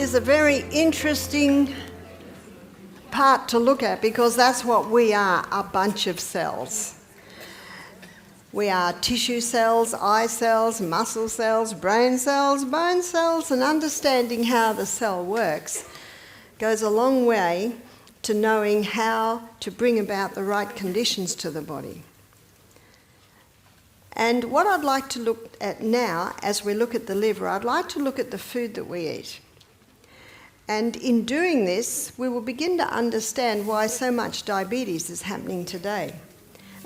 is a very interesting part to look at because that's what we are, a bunch of cells. We are tissue cells, eye cells, muscle cells, brain cells, bone cells, and understanding how the cell works goes a long way to knowing how to bring about the right conditions to the body. And what I'd like to look at now, as we look at the liver, I'd like to look at the food that we eat. And in doing this, we will begin to understand why so much diabetes is happening today.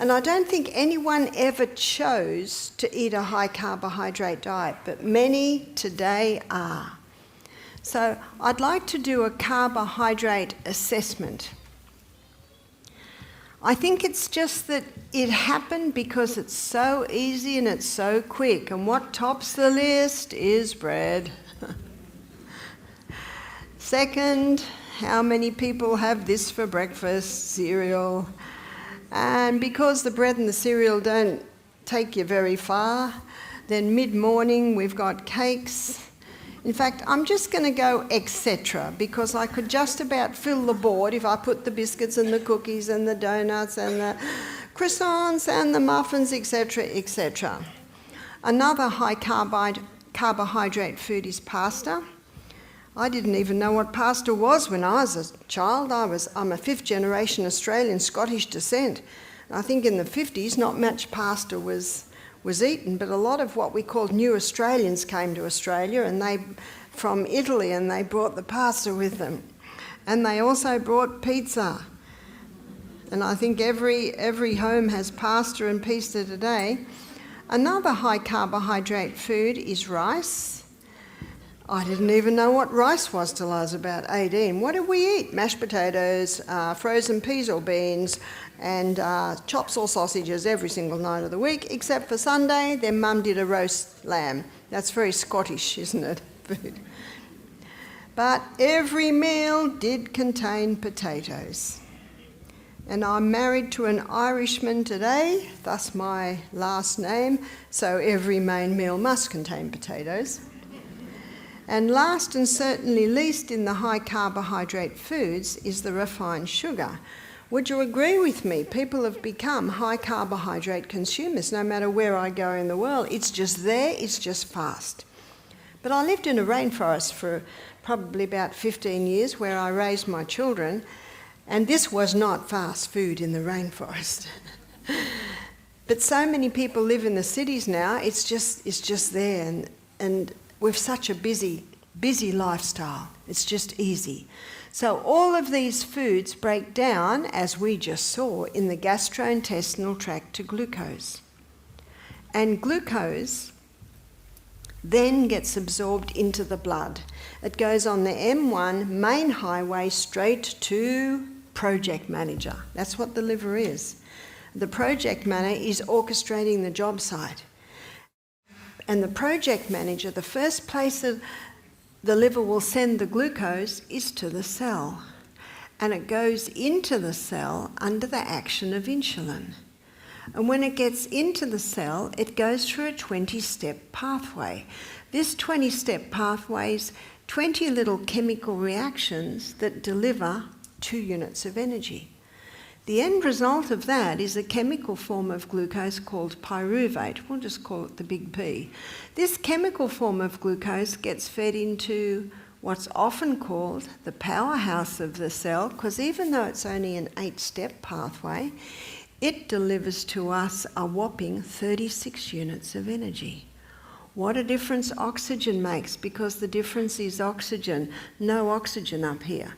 And I don't think anyone ever chose to eat a high carbohydrate diet, but many today are. So I'd like to do a carbohydrate assessment. I think it's just that it happened because it's so easy and it's so quick. And what tops the list is bread. Second, how many people have this for breakfast? Cereal. And because the bread and the cereal don't take you very far, then mid-morning we've got cakes. In fact, I'm just going to go etc. because I could just about fill the board if I put the biscuits and the cookies and the donuts and the croissants and the muffins, etc., etc. Another high carbohydrate food is pasta. I didn't even know what pasta was when I was a child. I'm a fifth generation Australian Scottish descent. I think in the 50s not much pasta was eaten, but a lot of what we called new Australians came to Australia and they from Italy and they brought the pasta with them. And they also brought pizza. And I think every home has pasta and pizza today. Another high carbohydrate food is rice. I didn't even know what rice was till I was about 18. What did we eat? Mashed potatoes, frozen peas or beans, and chops or sausages every single night of the week, except for Sunday, then Mum did a roast lamb. That's very Scottish, isn't it? But every meal did contain potatoes. And I'm married to an Irishman today, thus my last name, so every main meal must contain potatoes. And last and certainly least in the high carbohydrate foods is the refined sugar. Would you agree with me? People have become high carbohydrate consumers no matter where I go in the world. It's just there, it's just fast. But I lived in a rainforest for probably about 15 years where I raised my children, and this was not fast food in the rainforest. But so many people live in the cities now, it's just there, and we've such a busy lifestyle. It's just easy. So all of these foods break down, as we just saw, in the gastrointestinal tract to glucose. And glucose then gets absorbed into the blood. It goes on the M1 main highway straight to project manager. That's what the liver is. The project manager is orchestrating the job site. And the project manager, the first place that the liver will send the glucose is to the cell. And it goes into the cell under the action of insulin. And when it gets into the cell, it goes through a 20-step pathway. This 20-step pathway is 20 little chemical reactions that deliver 2 units of energy. The end result of that is a chemical form of glucose called pyruvate. We'll just call it the big P. This chemical form of glucose gets fed into what's often called the powerhouse of the cell, because even though it's only an 8-step pathway, it delivers to us a whopping 36 units of energy. What a difference oxygen makes, because the difference is oxygen. No oxygen up here.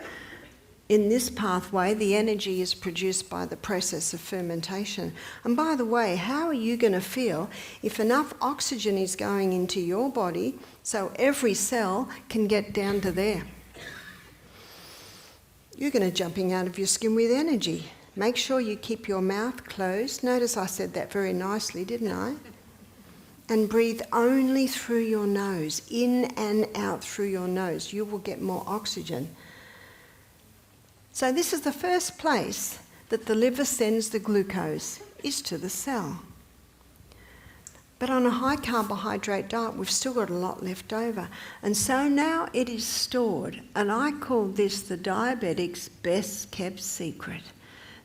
In this pathway, the energy is produced by the process of fermentation. And by the way, how are you going to feel if enough oxygen is going into your body so every cell can get down to there? You're going to jumping out of your skin with energy. Make sure you keep your mouth closed. Notice I said that very nicely, didn't I? And breathe only through your nose, in and out through your nose. You will get more oxygen. So this is the first place that the liver sends the glucose, is to the cell. But on a high carbohydrate diet, we've still got a lot left over. And so now it is stored. And I call this the diabetic's best kept secret.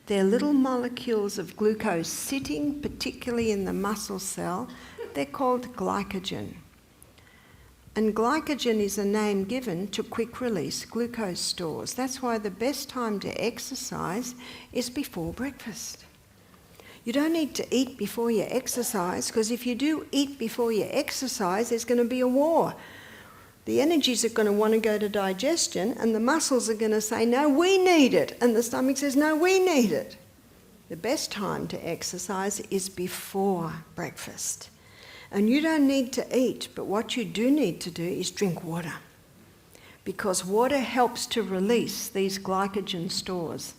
They're little molecules of glucose sitting particularly in the muscle cell. They're called glycogen. And glycogen is a name given to quick release glucose stores. That's why the best time to exercise is before breakfast. You don't need to eat before you exercise, because if you do eat before you exercise, there's going to be a war. The energies are going to want to go to digestion, and the muscles are going to say, no, we need it. And the stomach says, no, we need it. The best time to exercise is before breakfast. And you don't need to eat, but what you do need to do is drink water, because water helps to release these glycogen stores.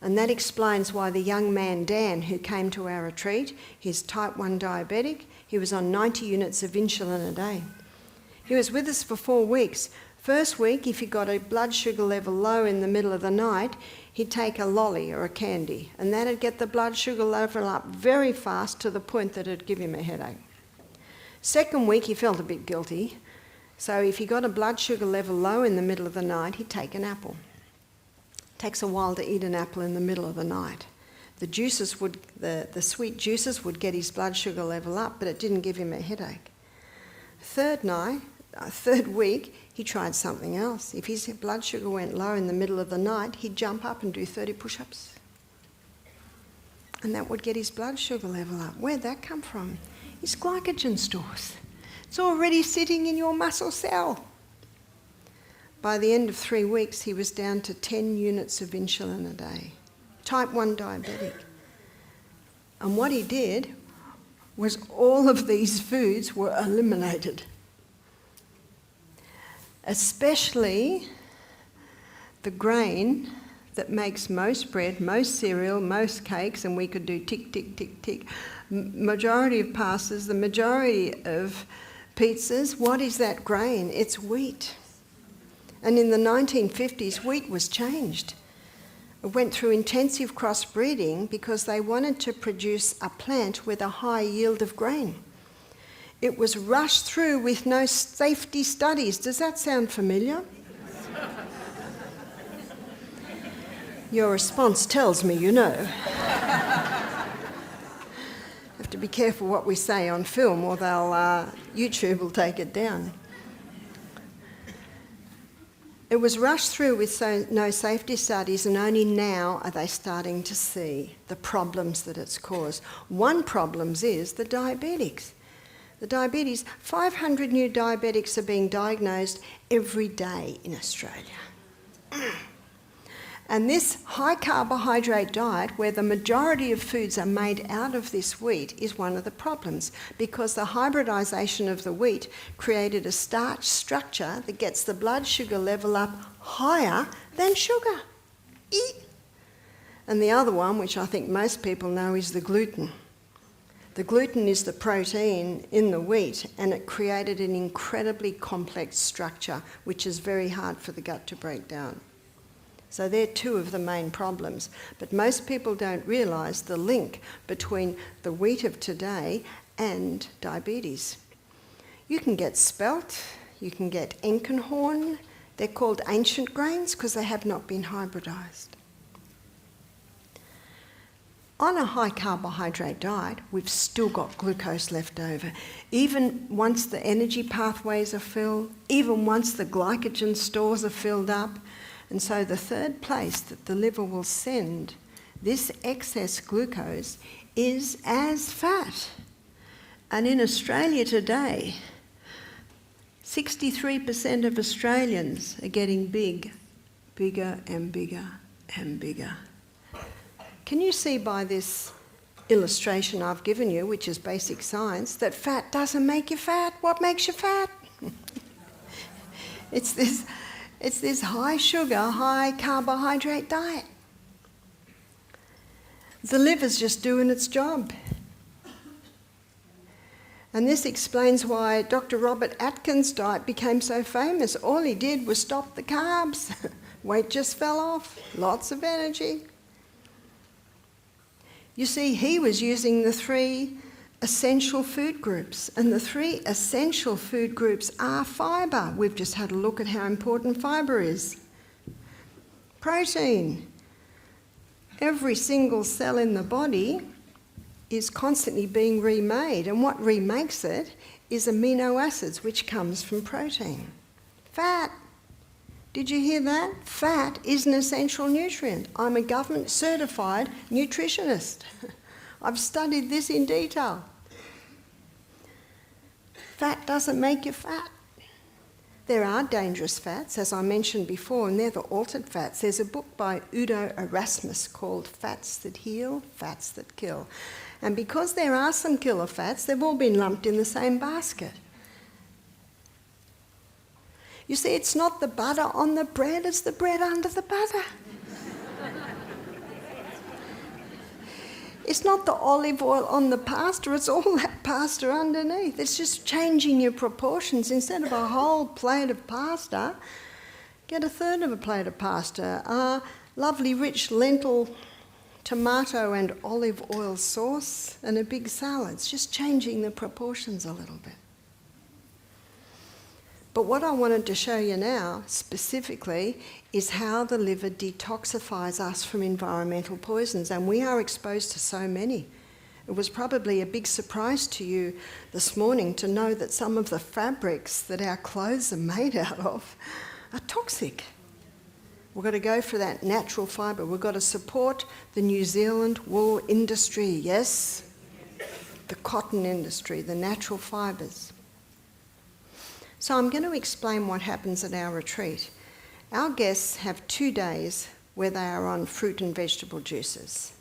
And that explains why the young man, Dan, who came to our retreat, he's type 1 diabetic, he was on 90 units of insulin a day. He was with us for 4 weeks. First week, if he got a blood sugar level low in the middle of the night, he'd take a lolly or a candy, and that'd get the blood sugar level up very fast to the point that it'd give him a headache. Second week, he felt a bit guilty, so if he got a blood sugar level low in the middle of the night, he'd take an apple. Takes a while to eat an apple in the middle of the night. The sweet juices would get his blood sugar level up, but it didn't give him a headache. Third week, he tried something else. If his blood sugar went low in the middle of the night, he'd jump up and do 30 push-ups. And that would get his blood sugar level up. Where'd that come from? His glycogen stores. It's already sitting in your muscle cell. By the end of 3 weeks, he was down to 10 units of insulin a day. Type 1 diabetic. And what he did was all of these foods were eliminated. Especially the grain that makes most bread, most cereal, most cakes, and we could do tick, tick, tick, tick. Majority of pastas, the majority of pizzas, what is that grain? It's wheat. And in the 1950s, wheat was changed. It went through intensive crossbreeding because they wanted to produce a plant with a high yield of grain. It was rushed through with no safety studies. Does that sound familiar? Your response tells me you know. Have to be careful what we say on film, or YouTube will take it down. It was rushed through with no safety studies, and only now are they starting to see the problems that it's caused. One problem is the diabetics. The diabetes, 500 new diabetics are being diagnosed every day in Australia. And this high carbohydrate diet, where the majority of foods are made out of this wheat, is one of the problems, because the hybridisation of the wheat created a starch structure that gets the blood sugar level up higher than sugar. And the other one, which I think most people know, is the gluten. The gluten is the protein in the wheat, and it created an incredibly complex structure, which is very hard for the gut to break down. So they're two of the main problems. But most people don't realise the link between the wheat of today and diabetes. You can get spelt, you can get Enkenhorn. They're called ancient grains because they have not been hybridised. On a high carbohydrate diet, we've still got glucose left over. Even once the energy pathways are filled, even once the glycogen stores are filled up. And so the third place that the liver will send this excess glucose is as fat. And in Australia today, 63% of Australians are getting bigger and bigger and bigger. Can you see by this illustration I've given you, which is basic science, that fat doesn't make you fat? What makes you fat? It's this high sugar, high carbohydrate diet. The liver's just doing its job. And this explains why Dr. Robert Atkins' diet became so famous. All he did was stop the carbs. Weight just fell off. Lots of energy. You see, he was using the 3 essential food groups. And the 3 essential food groups are fibre. We've just had a look at how important fibre is. Protein. Every single cell in the body is constantly being remade, and what remakes it is amino acids, which comes from protein. Fat. Did you hear that? Fat is an essential nutrient. I'm a government certified nutritionist. I've studied this in detail. Fat doesn't make you fat. There are dangerous fats, as I mentioned before, and they're the altered fats. There's a book by Udo Erasmus called Fats That Heal, Fats That Kill. And because there are some killer fats, they've all been lumped in the same basket. You see, it's not the butter on the bread, it's the bread under the butter. It's not the olive oil on the pasta, it's all that pasta underneath. It's just changing your proportions. Instead of a whole plate of pasta, get a third of a plate of pasta. A lovely rich lentil, tomato and olive oil sauce and a big salad. It's just changing the proportions a little bit. But what I wanted to show you now, specifically, is how the liver detoxifies us from environmental poisons, and we are exposed to so many. It was probably a big surprise to you this morning to know that some of the fabrics that our clothes are made out of are toxic. We've got to go for that natural fibre. We've got to support the New Zealand wool industry, yes? The cotton industry, the natural fibres. So I'm going to explain what happens at our retreat. Our guests have 2 days where they are on fruit and vegetable juices.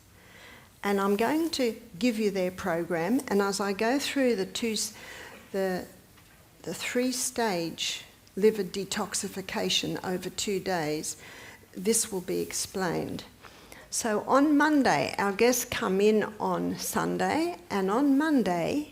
And I'm going to give you their program, and as I go through the 3-stage liver detoxification over 2 days, this will be explained. So on Monday, our guests come in on Sunday, and on Monday,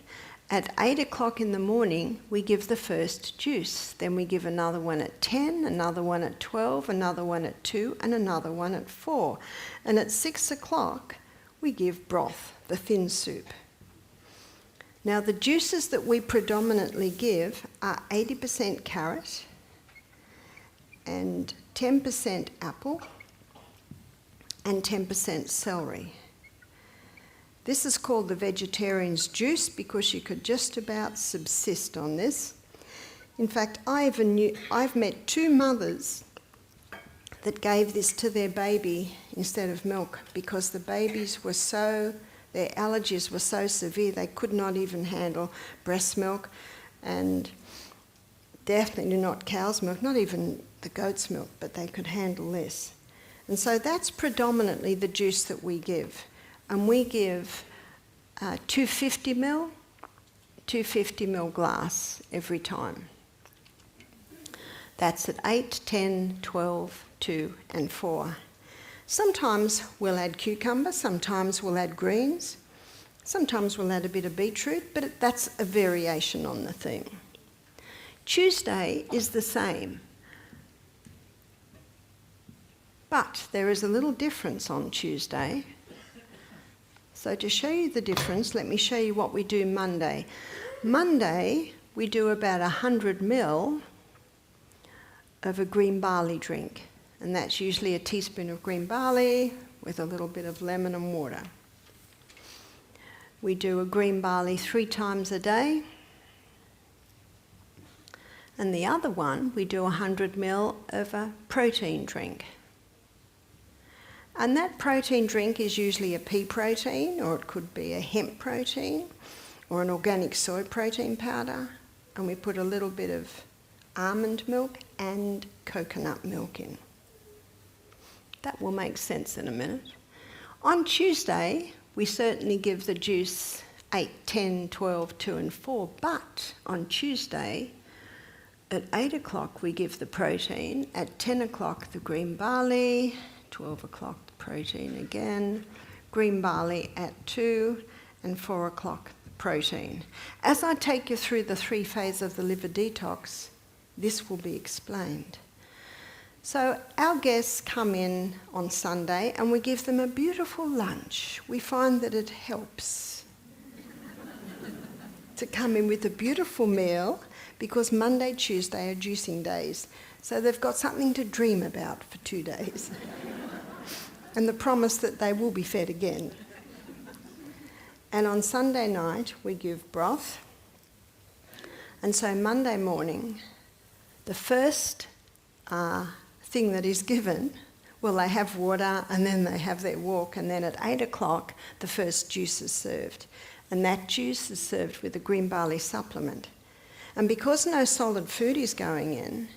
at 8 o'clock in the morning, we give the first juice. Then we give another one at 10, another one at 12, another one at 2, and another one at 4. And at 6 o'clock, we give broth, the thin soup. Now, the juices that we predominantly give are 80% carrot and 10% apple and 10% celery. This is called the vegetarian's juice because you could just about subsist on this. In fact, I've met 2 mothers that gave this to their baby instead of milk because the babies were their allergies were so severe they could not even handle breast milk, and definitely not cow's milk, not even the goat's milk, but they could handle this. And so that's predominantly the juice that we give. And we give 250 ml glass every time. That's at 8, 10, 12, 2 and 4. Sometimes we'll add cucumber, sometimes we'll add greens, sometimes we'll add a bit of beetroot, but that's a variation on the theme. Tuesday is the same, but there is a little difference on Tuesday. So to show you the difference, let me show you what we do Monday. Monday, we do about 100 ml of a green barley drink, and that's usually a teaspoon of green barley with a little bit of lemon and water. We do a green barley 3 times a day, and the other one, we do 100 ml of a protein drink. And that protein drink is usually a pea protein, or it could be a hemp protein, or an organic soy protein powder. And we put a little bit of almond milk and coconut milk in. That will make sense in a minute. On Tuesday, we certainly give the juice 8, 10, 12, 2 and 4. But on Tuesday, at 8 o'clock, we give the protein. At 10 o'clock, the green barley. 12 o'clock, the protein again, green barley at 2, and 4 o'clock, protein. As I take you through the 3 phases of the liver detox, this will be explained. So our guests come in on Sunday and we give them a beautiful lunch. We find that it helps. to come in with a beautiful meal because Monday, Tuesday are juicing days. So they've got something to dream about for 2 days. And the promise that they will be fed again. And on Sunday night, we give broth. And so Monday morning, the first thing that is given, well, they have water and then they have their walk, and then at 8 o'clock, the first juice is served. And that juice is served with a green barley supplement. And because no solid food is going in,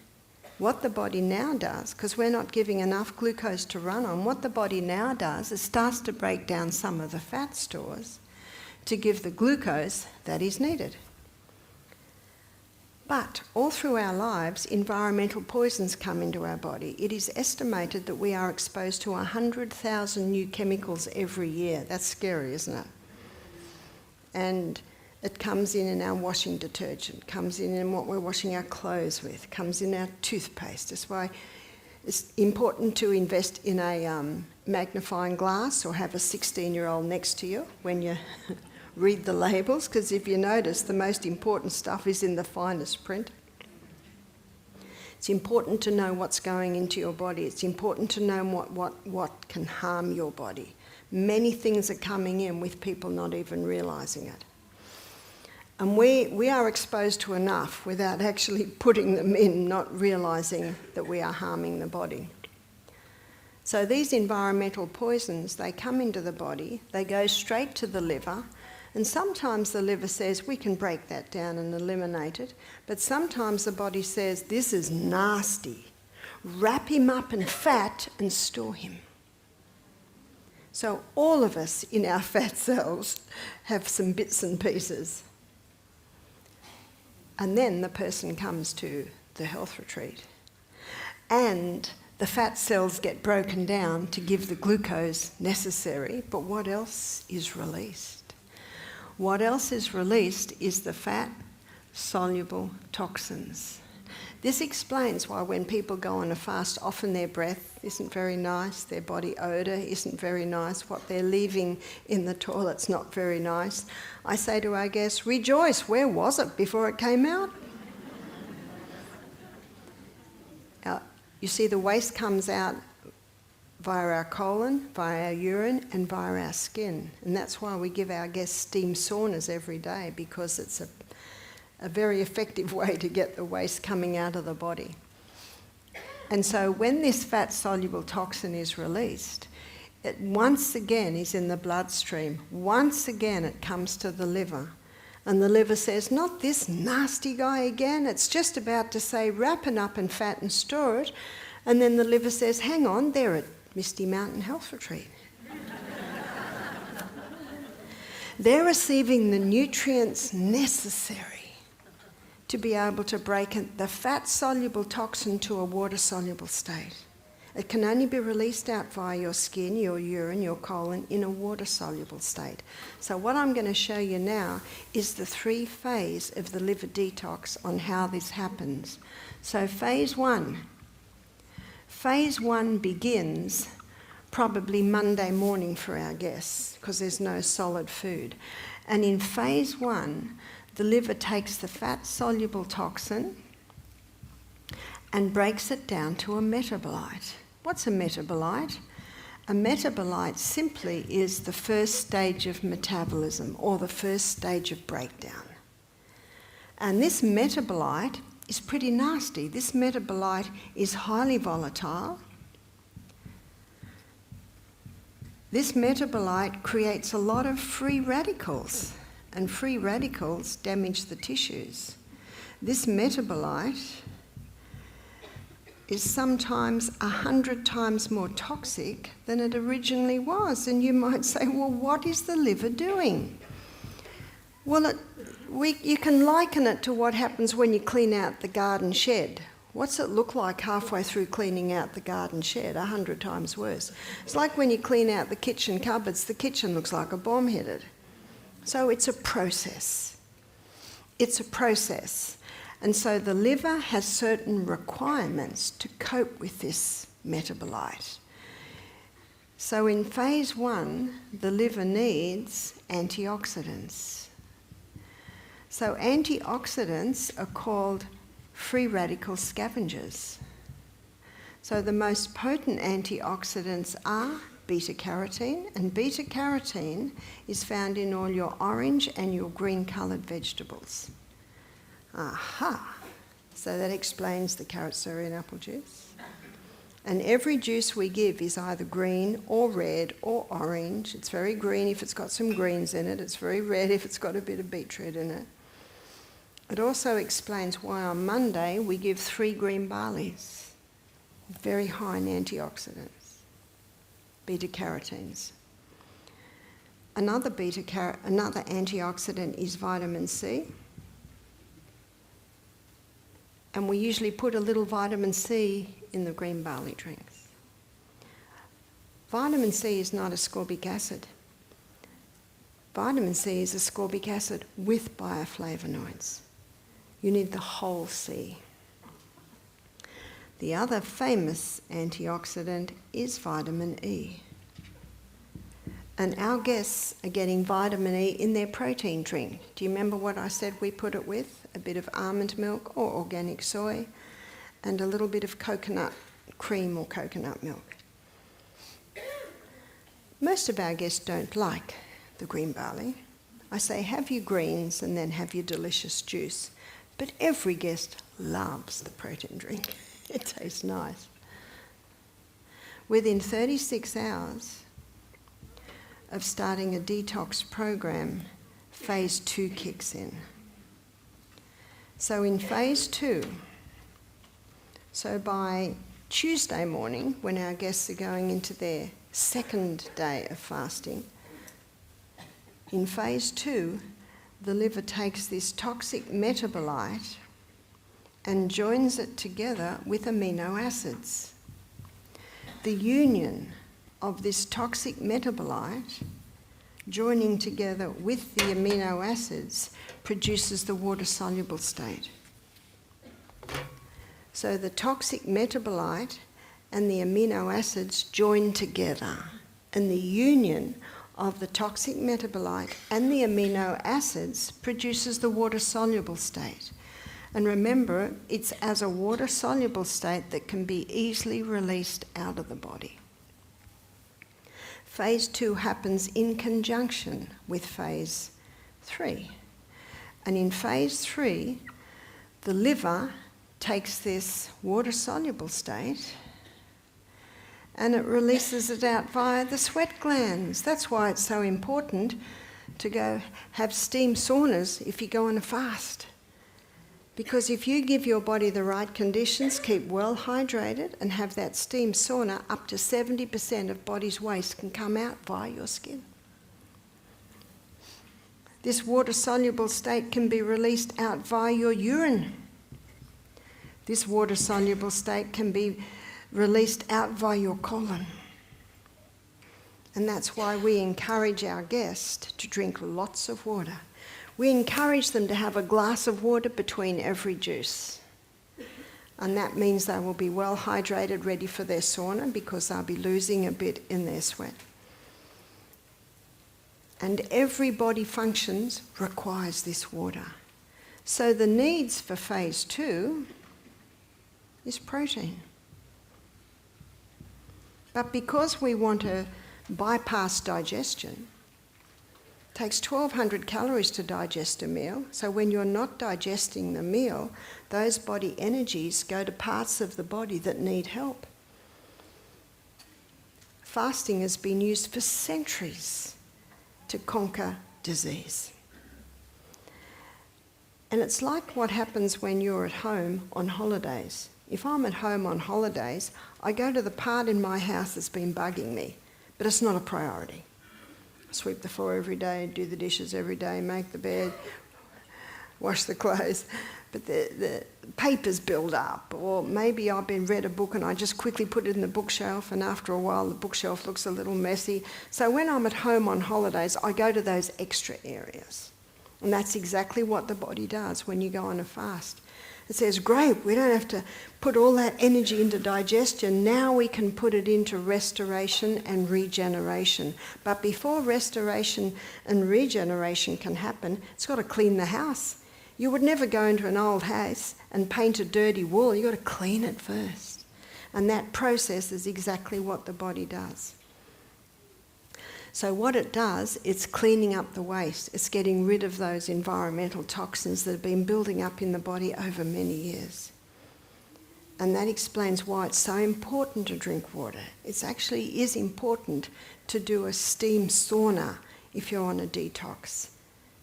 what the body now does, because we're not giving enough glucose to run on, what the body now does is starts to break down some of the fat stores to give the glucose that is needed. But all through our lives, environmental poisons come into our body. It is estimated that we are exposed to 100,000 new chemicals every year. That's scary, isn't it? And it comes in our washing detergent, comes in what we're washing our clothes with, comes in our toothpaste. That's why it's important to invest in a magnifying glass or have a 16-year-old next to you when you read the labels, because if you notice, the most important stuff is in the finest print. It's important to know what's going into your body. It's important to know what can harm your body. Many things are coming in with people not even realising it. And we are exposed to enough without actually putting them in, not realising that we are harming the body. So these environmental poisons, they come into the body, they go straight to the liver, and sometimes the liver says, we can break that down and eliminate it, but sometimes the body says, this is nasty. Wrap him up in fat and store him. So all of us in our fat cells have some bits and pieces. And then the person comes to the health retreat. And the fat cells get broken down to give the glucose necessary, but what else is released? What else is released is the fat-soluble toxins. This explains why when people go on a fast, often their breath isn't very nice, their body odour isn't very nice, what they're leaving in the toilet's not very nice. I say to our guests, rejoice, where was it before it came out? You see, the waste comes out via our colon, via our urine, and via our skin. And that's why we give our guests steam saunas every day, because it's a very effective way to get the waste coming out of the body. And so when this fat-soluble toxin is released, it once again is in the bloodstream. Once again it comes to the liver. And the liver says, not this nasty guy again. It's just about to say, wrap it up in fat and store it. And then the liver says, hang on, they're at Misty Mountain Health Retreat. They're receiving the nutrients necessary to be able to break the fat-soluble toxin to a water-soluble state. It can only be released out via your skin, your urine, your colon in a water-soluble state. So what I'm going to show you now is the 3 phases of the liver detox on how this happens. So phase 1. Phase 1 begins probably Monday morning for our guests because there's no solid food. And in phase 1, the liver takes the fat-soluble toxin and breaks it down to a metabolite. What's a metabolite? A metabolite simply is the first stage of metabolism or the first stage of breakdown. And this metabolite is pretty nasty. This metabolite is highly volatile. This metabolite creates a lot of free radicals, and free radicals damage the tissues. This metabolite is sometimes 100 times more toxic than it originally was. And you might say, well, what is the liver doing? Well, you can liken it to what happens when you clean out the garden shed. What's it look like halfway through cleaning out the garden shed? 100 times worse. It's like when you clean out the kitchen cupboards, the kitchen looks like a bomb headed. So it's a process. It's a process. And so the liver has certain requirements to cope with this metabolite. So in phase 1, the liver needs antioxidants. So antioxidants are called free radical scavengers. So the most potent antioxidants are beta-carotene, and beta-carotene is found in all your orange and your green coloured vegetables. Aha! So that explains the carrot, celery and apple juice. And every juice we give is either green or red or orange. It's very green if it's got some greens in it. It's very red if it's got a bit of beetroot in it. It also explains why on Monday we give 3 green barleys, very high in antioxidants, beta-carotenes. Another antioxidant is vitamin C. And we usually put a little vitamin C in the green barley drinks. Vitamin C is not ascorbic acid. Vitamin C is ascorbic acid with bioflavonoids. You need the whole C. The other famous antioxidant is vitamin E. And our guests are getting vitamin E in their protein drink. Do you remember what I said we put it with? A bit of almond milk or organic soy and a little bit of coconut cream or coconut milk. Most of our guests don't like the green barley. I say have your greens and then have your delicious juice. But every guest loves the protein drink. It tastes nice. Within 36 hours of starting a detox program, phase 2 kicks in. So in phase 2, so by Tuesday morning, when our guests are going into their second day of fasting, in phase 2, the liver takes this toxic metabolite and joins it together with amino acids. The union of this toxic metabolite joining together with the amino acids produces the water-soluble state. So the toxic metabolite and the amino acids join together, and the union of the toxic metabolite and the amino acids produces the water-soluble state. And remember, it's as a water-soluble state that can be easily released out of the body. Phase 2 happens in conjunction with phase 3. And in phase 3, the liver takes this water-soluble state and it releases it out via the sweat glands. That's why it's so important to go have steam saunas if you go on a fast. Because if you give your body the right conditions, keep well hydrated and have that steam sauna, up to 70% of body's waste can come out via your skin. This water-soluble state can be released out via your urine. This water-soluble state can be released out via your colon. And that's why we encourage our guests to drink lots of water. We encourage them to have a glass of water between every juice. And that means they will be well hydrated, ready for their sauna, because they'll be losing a bit in their sweat. And every body functions requires this water. So the needs for phase 2 is protein. But because we want to bypass digestion, it takes 1,200 calories to digest a meal. So when you're not digesting the meal, those body energies go to parts of the body that need help. Fasting has been used for centuries to conquer disease. And it's like what happens when you're at home on holidays. If I'm at home on holidays, I go to the part in my house that's been bugging me, but it's not a priority. I sweep the floor every day, do the dishes every day, make the bed, wash the clothes, but the papers build up. Or maybe I've read a book and I just quickly put it in the bookshelf, and after a while the bookshelf looks a little messy. So when I'm at home on holidays, I go to those extra areas. And that's exactly what the body does when you go on a fast. It says, great, we don't have to put all that energy into digestion. Now we can put it into restoration and regeneration. But before restoration and regeneration can happen, it's got to clean the house. You would never go into an old house and paint a dirty wall. You've got to clean it first. And that process is exactly what the body does. So what it does, it's cleaning up the waste. It's getting rid of those environmental toxins that have been building up in the body over many years. And that explains why it's so important to drink water. It actually is important to do a steam sauna if you're on a detox,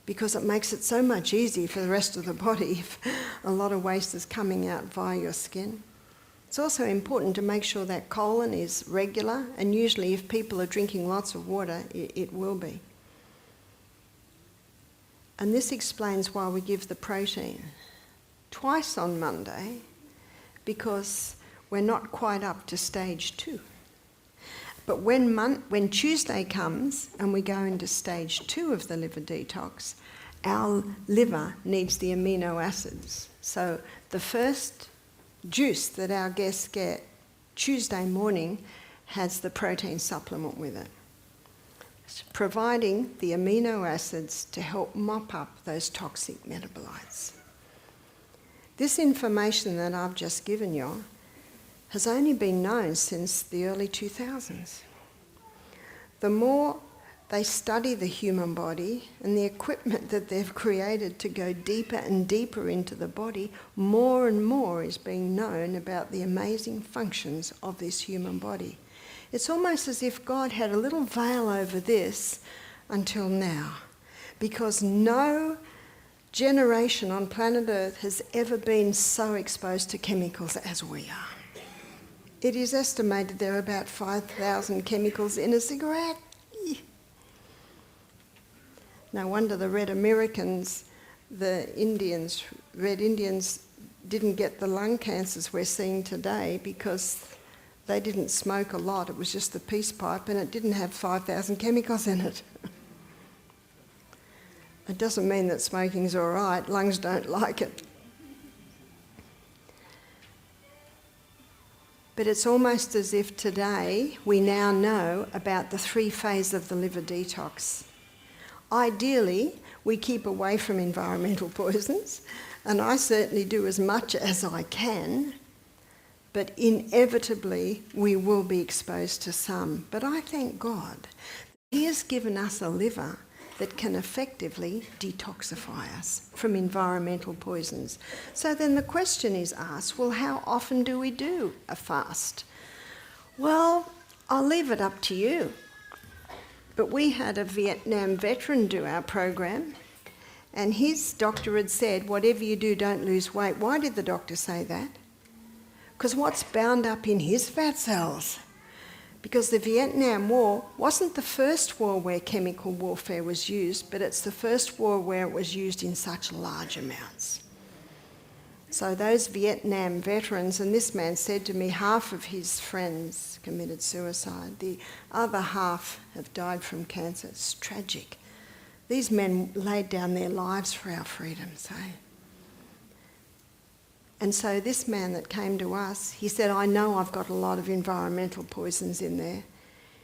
because it makes it so much easier for the rest of the body if a lot of waste is coming out via your skin. It's also important to make sure that colon is regular, and usually if people are drinking lots of water, it will be. And this explains why we give the protein twice on Monday, because we're not quite up to stage 2. But when Tuesday comes and we go into stage 2 of the liver detox, our liver needs the amino acids. So the first juice that our guests get Tuesday morning has the protein supplement with it. It's providing the amino acids to help mop up those toxic metabolites. This information that I've just given you has only been known since the early 2000s. The more they study the human body and the equipment that they've created to go deeper and deeper into the body, more and more is being known about the amazing functions of this human body. It's almost as if God had a little veil over this until now, because no generation on planet Earth has ever been so exposed to chemicals as we are. It is estimated there are about 5,000 chemicals in a cigarette. No wonder the Red Indians, didn't get the lung cancers we're seeing today because they didn't smoke a lot. It was just the peace pipe and it didn't have 5,000 chemicals in it. It doesn't mean that smoking's all right. Lungs don't like it. But it's almost as if today we now know about the 3 phases of the liver detox. Ideally, we keep away from environmental poisons, and I certainly do as much as I can, but inevitably we will be exposed to some. But I thank God that He has given us a liver that can effectively detoxify us from environmental poisons. So then the question is asked, well, how often do we do a fast? Well, I'll leave it up to you. But we had a Vietnam veteran do our program, and his doctor had said, whatever you do, don't lose weight. Why did the doctor say that? Because what's bound up in his fat cells? Because the Vietnam War wasn't the first war where chemical warfare was used, but it's the first war where it was used in such large amounts. So those Vietnam veterans, and this man said to me, half of his friends committed suicide. The other half have died from cancer. It's tragic. These men laid down their lives for our freedom, And so this man that came to us, he said, I know I've got a lot of environmental poisons in there.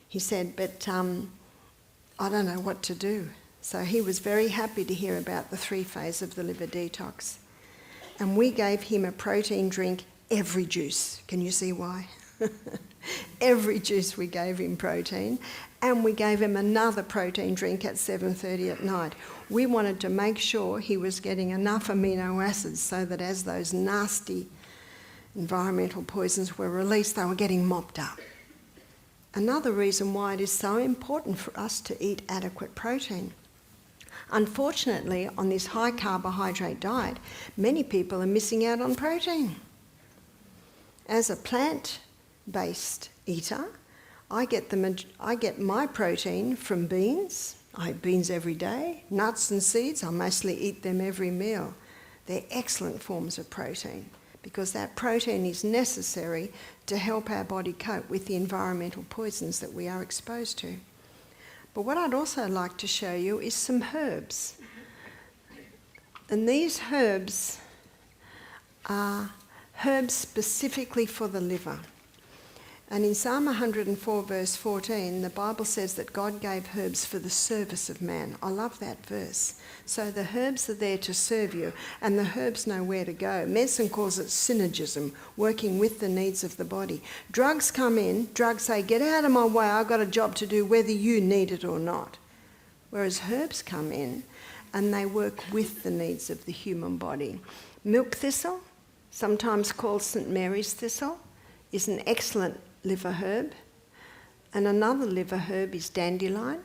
He said, but I don't know what to do. So he was very happy to hear about the 3 phases of the liver detox. And we gave him a protein drink every juice. Can you see why? Every juice we gave him protein. And we gave him another protein drink at 7:30 at night. We wanted to make sure he was getting enough amino acids so that as those nasty environmental poisons were released, they were getting mopped up. Another reason why it is so important for us to eat adequate protein. Unfortunately, on this high carbohydrate diet, many people are missing out on protein. As a plant-based eater, I get my protein from beans. I eat beans every day. Nuts and seeds, I mostly eat them every meal. They're excellent forms of protein because that protein is necessary to help our body cope with the environmental poisons that we are exposed to. But what I'd also like to show you is some herbs. And these herbs are herbs specifically for the liver. And in Psalm 104 verse 14, the Bible says that God gave herbs for the service of man. I love that verse. So the herbs are there to serve you, and the herbs know where to go. Medicine calls it synergism, working with the needs of the body. Drugs come in, drugs say, get out of my way, I've got a job to do whether you need it or not. Whereas herbs come in and they work with the needs of the human body. Milk thistle, sometimes called St. Mary's thistle, is an excellent liver herb, and another liver herb is dandelion.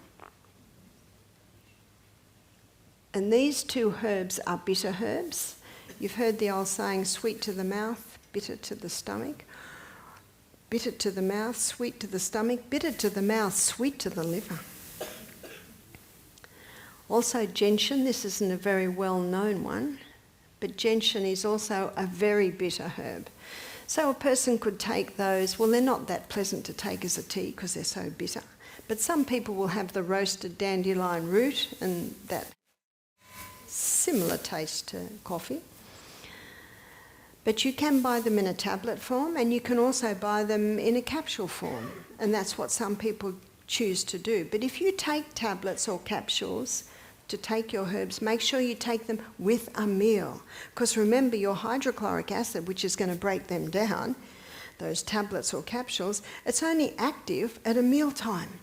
And these two herbs are bitter herbs. You've heard the old saying, sweet to the mouth, bitter to the stomach. Bitter to the mouth, sweet to the stomach, bitter to the mouth, sweet to the liver. Also gentian, this isn't a very well-known one, but gentian is also a very bitter herb. So a person could take those, well, they're not that pleasant to take as a tea because they're so bitter, but some people will have the roasted dandelion root, and that similar taste to coffee. But you can buy them in a tablet form, and you can also buy them in a capsule form, and that's what some people choose to do. But if you take tablets or capsules to take your herbs, make sure you take them with a meal. Because remember, your hydrochloric acid, which is going to break them down, those tablets or capsules, it's only active at a meal time.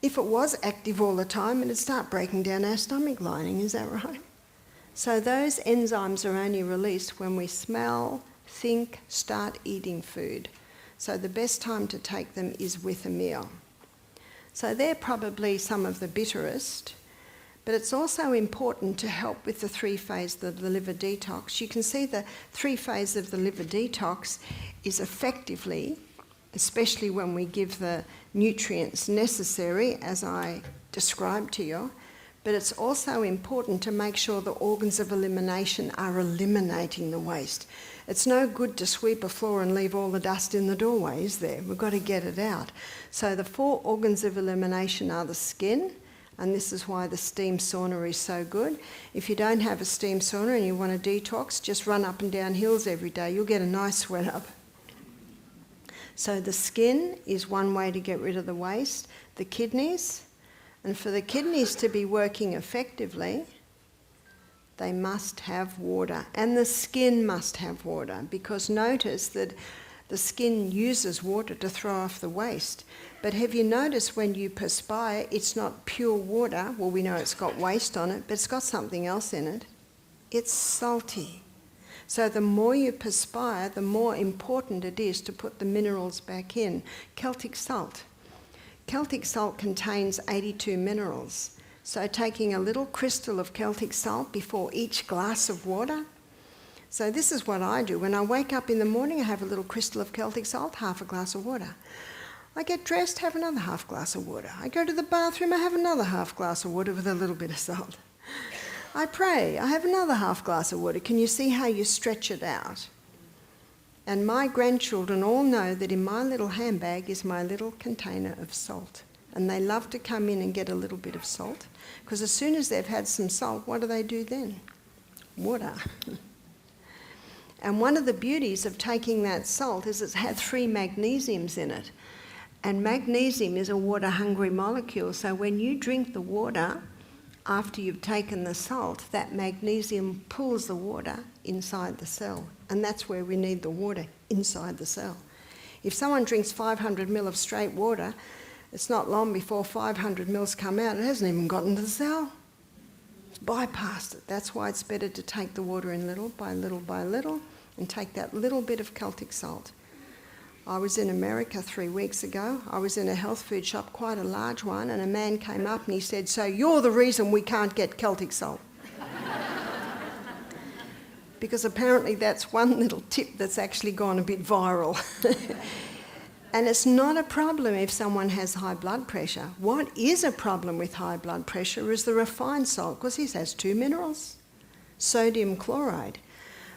If it was active all the time, it'd start breaking down our stomach lining, is that right? So those enzymes are only released when we smell, think, start eating food. So the best time to take them is with a meal. So they're probably some of the bitterest, but it's also important to help with the 3-phase of the liver detox. You can see the 3-phase of the liver detox is effectively, especially when we give the nutrients necessary, as I described to you, but it's also important to make sure the organs of elimination are eliminating the waste. It's no good to sweep a floor and leave all the dust in the doorway, is there? We've got to get it out. So the 4 organs of elimination are the skin, and this is why the steam sauna is so good. If you don't have a steam sauna and you want to detox, just run up and down hills every day. You'll get a nice sweat up. So the skin is one way to get rid of the waste. The kidneys, and for the kidneys to be working effectively, they must have water, and the skin must have water, because notice that the skin uses water to throw off the waste. But have you noticed when you perspire, it's not pure water? Well, we know it's got waste on it, but it's got something else in it. It's salty. So the more you perspire, the more important it is to put the minerals back in. Celtic salt. Celtic salt contains 82 minerals. So taking a little crystal of Celtic salt before each glass of water. So this is what I do. When I wake up in the morning, I have a little crystal of Celtic salt, half a glass of water. I get dressed, have another half glass of water. I go to the bathroom, I have another half glass of water with a little bit of salt. I pray, I have another half glass of water. Can you see how you stretch it out? And my grandchildren all know that in my little handbag is my little container of salt. And they love to come in and get a little bit of salt, because as soon as they've had some salt, what do then? Water. And one of the beauties of taking that salt is it's had 3 magnesiums in it. And magnesium is a water-hungry molecule, so when you drink the water after you've taken the salt, that magnesium pulls the water inside the cell. And that's where we need the water, inside the cell. If someone drinks 500 ml of straight water, it's not long before 500 mils come out. It hasn't even gotten to the cell. It's bypassed it. That's why it's better to take the water in little by little, and take that little bit of Celtic salt. I was in America 3 weeks ago. I was in a health food shop, quite a large one, and a man came up and he said, "So you're the reason we can't get Celtic salt." Because apparently that's one little tip that's actually gone a bit viral. And it's not a problem if someone has high blood pressure. What is a problem with high blood pressure is the refined salt, because it has 2 minerals, sodium chloride.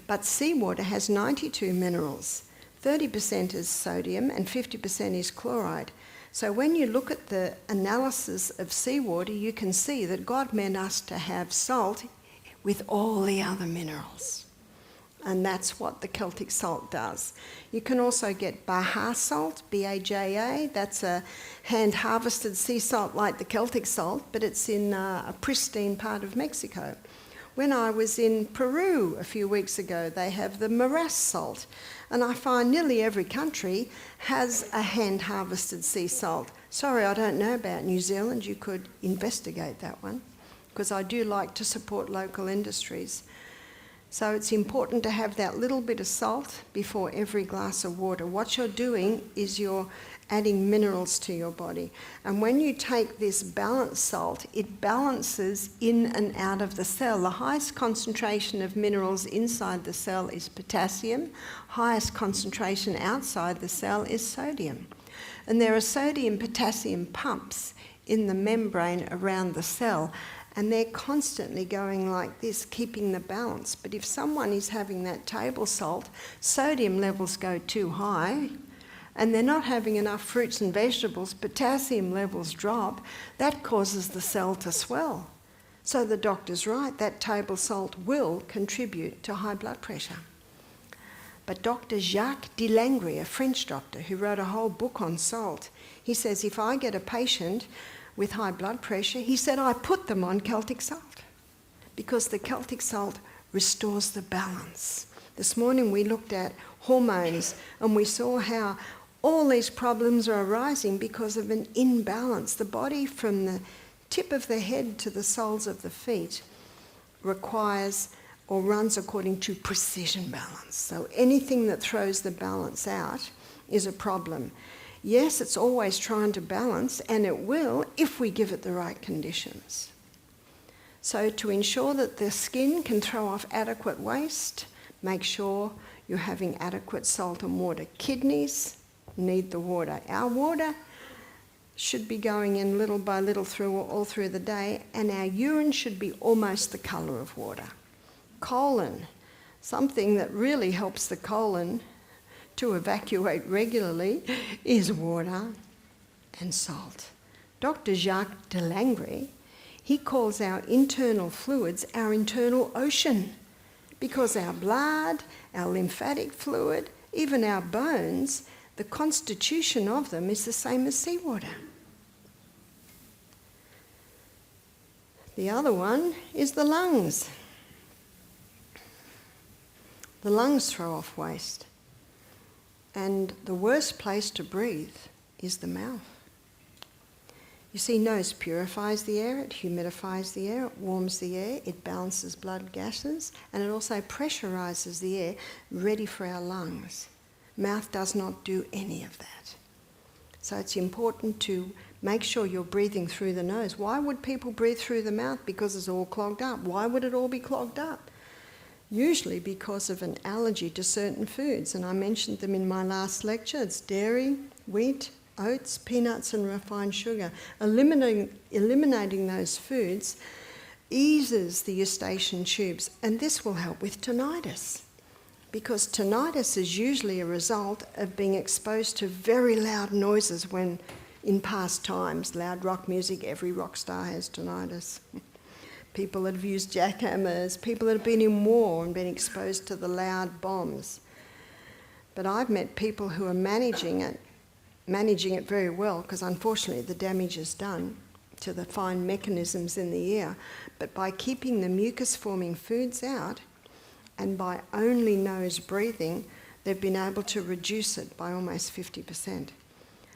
But seawater has 92 minerals. 30% is sodium and 50% is chloride. So when you look at the analysis of seawater, you can see that God meant us to have salt with all the other minerals. And that's what the Celtic salt does. You can also get Baja salt, B-A-J-A. That's a hand-harvested sea salt like the Celtic salt, but it's in a pristine part of Mexico. When I was in Peru a few weeks ago, they have the morass salt. And I find nearly every country has a hand-harvested sea salt. Sorry, I don't know about New Zealand. You could investigate that one, because I do like to support local industries. So it's important to have that little bit of salt before every glass of water. What you're doing is you're adding minerals to your body. And when you take this balanced salt, it balances in and out of the cell. The highest concentration of minerals inside the cell is potassium. Highest concentration outside the cell is sodium. And there are sodium-potassium pumps in the membrane around the cell. And they're constantly going like this, keeping the balance. But if someone is having that table salt, sodium levels go too high, and they're not having enough fruits and vegetables, potassium levels drop, that causes the cell to swell. So the doctor's right, that table salt will contribute to high blood pressure. But Dr. Jacques de Langry, a French doctor who wrote a whole book on salt, he says, if I get a patient with high blood pressure, he said, I put them on Celtic salt because the Celtic salt restores the balance. This morning we looked at hormones and we saw how all these problems are arising because of an imbalance. The body from the tip of the head to the soles of the feet requires or runs according to precision balance. So anything that throws the balance out is a problem. Yes, it's always trying to balance, and it will if we give it the right conditions. So to ensure that the skin can throw off adequate waste, make sure you're having adequate salt and water. Kidneys need the water. Our water should be going in little by little all through the day, and our urine should be almost the colour of water. Colon, something that really helps the colon to evacuate regularly is water and salt. Dr. Jacques de Langry, he calls our internal fluids our internal ocean, because our blood, our lymphatic fluid, even our bones, the constitution of them is the same as seawater. The other one is the lungs. The lungs throw off waste. And the worst place to breathe is the mouth. You see, nose purifies the air, it humidifies the air, it warms the air, it balances blood gases, and it also pressurizes the air ready for our lungs. Mouth does not do any of that. So it's important to make sure you're breathing through the nose. Why would people breathe through the mouth? Because it's all clogged up. Why would it all be clogged up? Usually because of an allergy to certain foods, and I mentioned them in my last lecture. It's dairy, wheat, oats, peanuts and refined sugar. Eliminating those foods eases the eustachian tubes, and this will help with tinnitus, because tinnitus is usually a result of being exposed to very loud noises when in past times, loud rock music, every rock star has tinnitus. People that have used jackhammers, people that have been in war and been exposed to the loud bombs. But I've met people who are managing it very well, because unfortunately the damage is done to the fine mechanisms in the ear. But by keeping the mucus-forming foods out and by only nose breathing, they've been able to reduce it by almost 50%.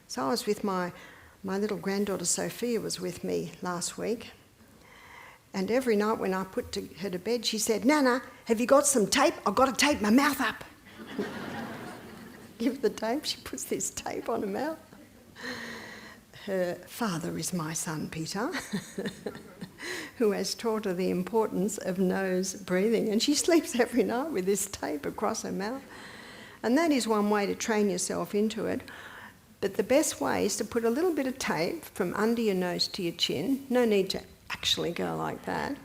So I was with my little granddaughter Sophia was with me last week. And every night when I put her to bed, she said, Nana, have you got some tape? I've got to tape my mouth up. Give the tape. She puts this tape on her mouth. Her father is my son, Peter, who has taught her the importance of nose breathing. And she sleeps every night with this tape across her mouth. And that is one way to train yourself into it. But the best way is to put a little bit of tape from under your nose to your chin. No need to actually go like that,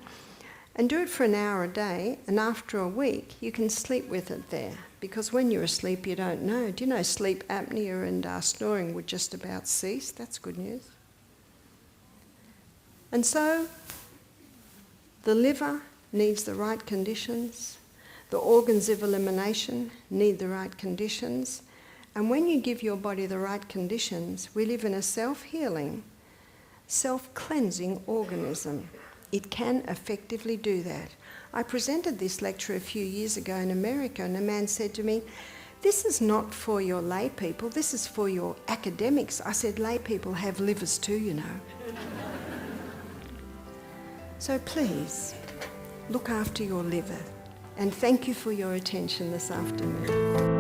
and do it for an hour a day, and after a week you can sleep with it there, because when you're asleep you don't know. Do you know sleep apnea and snoring would just about cease? That's good news. And so the liver needs the right conditions, The organs of elimination need the right conditions. And when you give your body the right conditions, we live in a self-healing, self-cleansing organism. It can effectively do that. I presented this lecture a few years ago in America, and a man said to me, "This is not for your lay people, this is for your academics." I said, "Lay people have livers too, you know." So please, look after your liver. And thank you for your attention this afternoon.